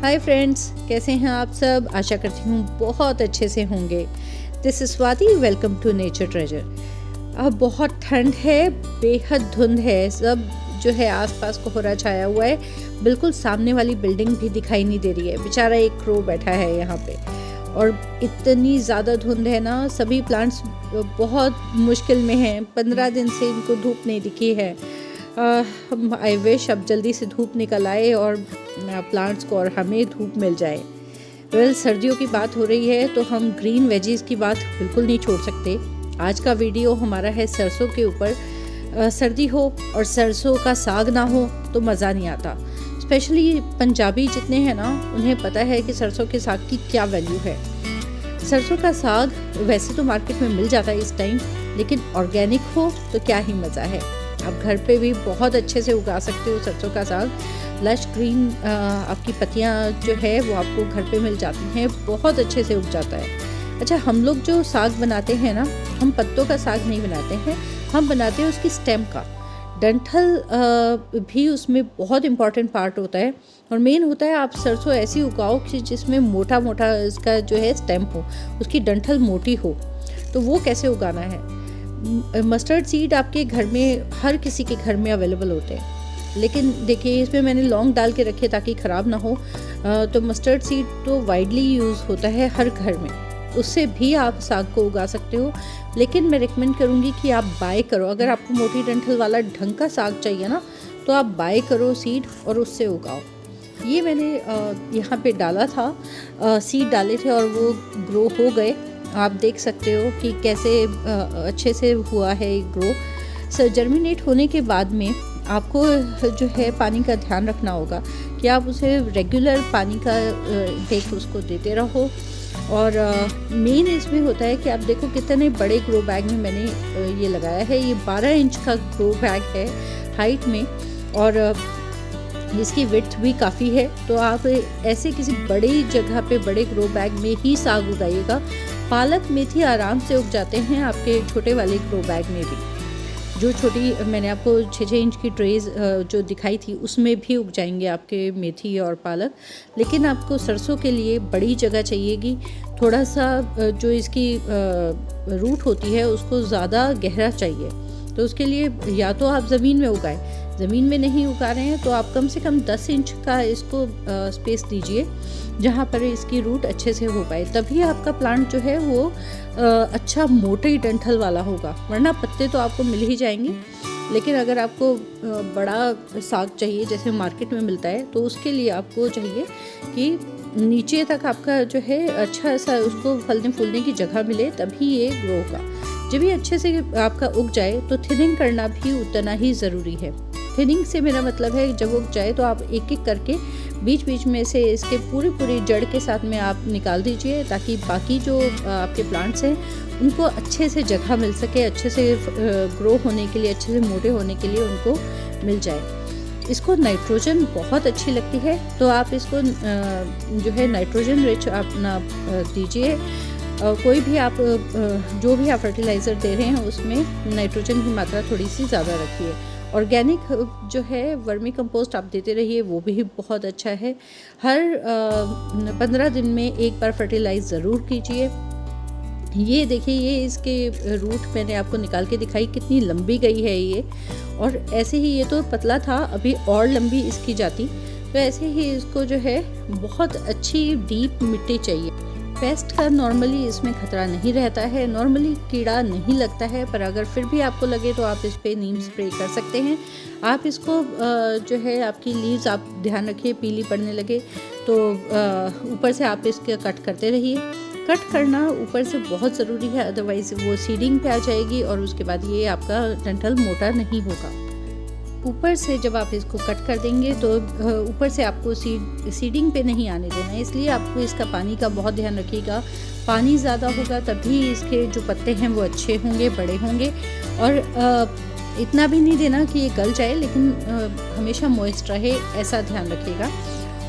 Hi friends, कैसे हैं आप सब। आशा करती हूँ बहुत अच्छे से होंगे। This is Swati, welcome to nature treasure. अब बहुत ठंड है, बेहद धुंध है, सब जो है आसपास कोहरा छाया हुआ है। बिल्कुल सामने वाली बिल्डिंग भी दिखाई नहीं दे रही है। बेचारा एक क्रो बैठा है यहाँ पे और इतनी ज़्यादा धुंध है ना, सभी प्लांट्स बहुत मुश्किल में हैं। 15 दिन से इनको धूप नहीं दिखी है। आई विश अब जल्दी से धूप निकल आए और प्लांट्स को और हमें धूप मिल जाए। सर्दियों की बात हो रही है तो हम ग्रीन वेजीज की बात बिल्कुल नहीं छोड़ सकते। आज का वीडियो हमारा है सरसों के ऊपर। सर्दी हो और सरसों का साग ना हो तो मज़ा नहीं आता। स्पेशली पंजाबी जितने हैं ना, उन्हें पता है कि सरसों के साग की क्या वैल्यू है। सरसों का साग वैसे तो मार्केट में मिल जाता है इस टाइम, लेकिन ऑर्गेनिक हो तो क्या ही मज़ा है। आप घर पे भी बहुत अच्छे से उगा सकते हो सरसों का साग। लश ग्रीन आपकी पत्तियां जो है वो आपको घर पे मिल जाती हैं, बहुत अच्छे से उग जाता है। अच्छा, हम लोग जो साग बनाते हैं ना, हम पत्तों का साग नहीं बनाते हैं, हम बनाते हैं उसकी स्टेम का। डंठल भी उसमें बहुत इम्पॉर्टेंट पार्ट होता है और मेन होता है आप सरसों ऐसी उगाओ कि जिसमें मोटा मोटा इसका जो है स्टेम हो, उसकी डंठल मोटी हो। तो वो कैसे उगाना है। मस्टर्ड सीड आपके घर में, हर किसी के घर में अवेलेबल होते हैं, लेकिन देखिए इसमें मैंने लौंग डाल के रखे ताकि ख़राब ना हो। तो मस्टर्ड सीड तो वाइडली यूज़ होता है हर घर में, उससे भी आप साग को उगा सकते हो। लेकिन मैं रिकमेंड करूँगी कि आप बाय करो। अगर आपको मोटी डंठल वाला ढंग का साग चाहिए ना, तो आप बाय करो सीड और उससे उगाओ। ये मैंने यहाँ पे डाला था, सीड डाले थे और वो ग्रो हो गए। आप देख सकते हो कि कैसे अच्छे से हुआ है ग्रो। जर्मिनेट होने के बाद में आपको जो है पानी का ध्यान रखना होगा कि आप उसे रेगुलर पानी का टेक उसको देते रहो। और मेन इसमें होता है कि आप देखो कितने बड़े ग्रो बैग में मैंने ये लगाया है। ये 12 इंच का ग्रो बैग है हाइट में और इसकी विड्थ भी काफ़ी है। तो आप ऐसे किसी बड़ी जगह पे बड़े ग्रो बैग में ही साग उगाइएगा। पालक मेथी आराम से उग जाते हैं आपके छोटे वाले ग्रो बैग में भी। जो छोटी मैंने आपको 6-6 इंच की ट्रेज जो दिखाई थी, उसमें भी उग जाएंगे आपके मेथी और पालक। लेकिन आपको सरसों के लिए बड़ी जगह चाहिएगी। थोड़ा सा जो इसकी रूट होती है उसको ज़्यादा गहरा चाहिए। तो उसके लिए या तो आप ज़मीन में उगाएं। ज़मीन में नहीं उगा रहे हैं तो आप कम से कम 10 इंच का इसको स्पेस दीजिए जहाँ पर इसकी रूट अच्छे से हो पाए। तभी आपका प्लांट जो है वो अच्छा मोटे डंठल वाला होगा। वरना पत्ते तो आपको मिल ही जाएंगे, लेकिन अगर आपको बड़ा साग चाहिए जैसे मार्केट में मिलता है, तो उसके लिए आपको चाहिए कि नीचे तक आपका जो है अच्छा सा उसको फलने फूलने की जगह मिले, तभी ये ग्रो होगा। जब ये अच्छे से आपका उग जाए तो थिनिंग करना भी उतना ही ज़रूरी है। थिनिंग से मेरा मतलब है जब उग जाए तो आप एक एक करके बीच बीच में से इसके पूरी जड़ के साथ में आप निकाल दीजिए, ताकि बाकी जो आपके प्लांट्स हैं उनको अच्छे से जगह मिल सके, अच्छे से ग्रो होने के लिए, अच्छे से मोटे होने के लिए उनको मिल जाए। इसको नाइट्रोजन बहुत अच्छी लगती है, तो आप इसको जो है नाइट्रोजन रिच अपना दीजिए। कोई भी आप जो भी आप फर्टिलाइज़र दे रहे हैं उसमें नाइट्रोजन की मात्रा थोड़ी सी ज़्यादा रखिए। ऑर्गेनिक जो है वर्मी कंपोस्ट आप देते रहिए, वो भी बहुत अच्छा है। हर 15 दिन में एक बार फर्टिलाइज ज़रूर कीजिए। ये देखिए, ये इसके रूट मैंने आपको निकाल के दिखाई, कितनी लंबी गई है ये। और ऐसे ही ये तो पतला था, अभी और लंबी इसकी जाती। तो ऐसे ही इसको जो है बहुत अच्छी डीप मिट्टी चाहिए। पेस्ट का नॉर्मली इसमें खतरा नहीं रहता है, नॉर्मली कीड़ा नहीं लगता है, पर अगर फिर भी आपको लगे तो आप इस पे नीम स्प्रे कर सकते हैं। आप इसको जो है आपकी लीव्स आप ध्यान रखिए पीली पड़ने लगे तो ऊपर से आप इसके कट करते रहिए। कट करना ऊपर से बहुत ज़रूरी है, अदरवाइज़ वो सीडिंग पे आ जाएगी और उसके बाद ये आपका डंठल मोटा नहीं होगा। ऊपर से जब आप इसको कट कर देंगे तो ऊपर से आपको सीडिंग पे नहीं आने देना है, इसलिए आपको इसका पानी का बहुत ध्यान रखिएगा। पानी ज़्यादा होगा तभी इसके जो पत्ते हैं वो अच्छे होंगे, बड़े होंगे। और इतना भी नहीं देना कि ये गल जाए, लेकिन हमेशा मॉइस्ट रहे, ऐसा ध्यान रखिएगा।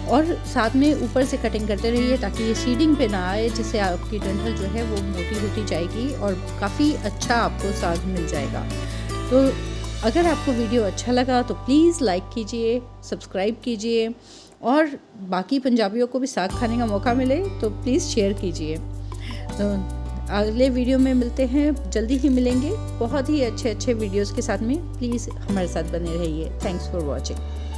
और साथ में ऊपर से कटिंग करते रहिए ताकि ये सीडिंग पे ना आए, जिससे आपकी डंठल जो है वो मोटी होती जाएगी और काफ़ी अच्छा आपको साग मिल जाएगा। तो अगर आपको वीडियो अच्छा लगा तो प्लीज़ लाइक कीजिए, सब्सक्राइब कीजिए और बाकी पंजाबियों को भी साग खाने का मौका मिले तो प्लीज़ शेयर कीजिए। तो अगले वीडियो में मिलते हैं, जल्दी ही मिलेंगे बहुत ही अच्छे वीडियोस के साथ में। प्लीज़ हमारे साथ बने रहिए। Thanks for watching.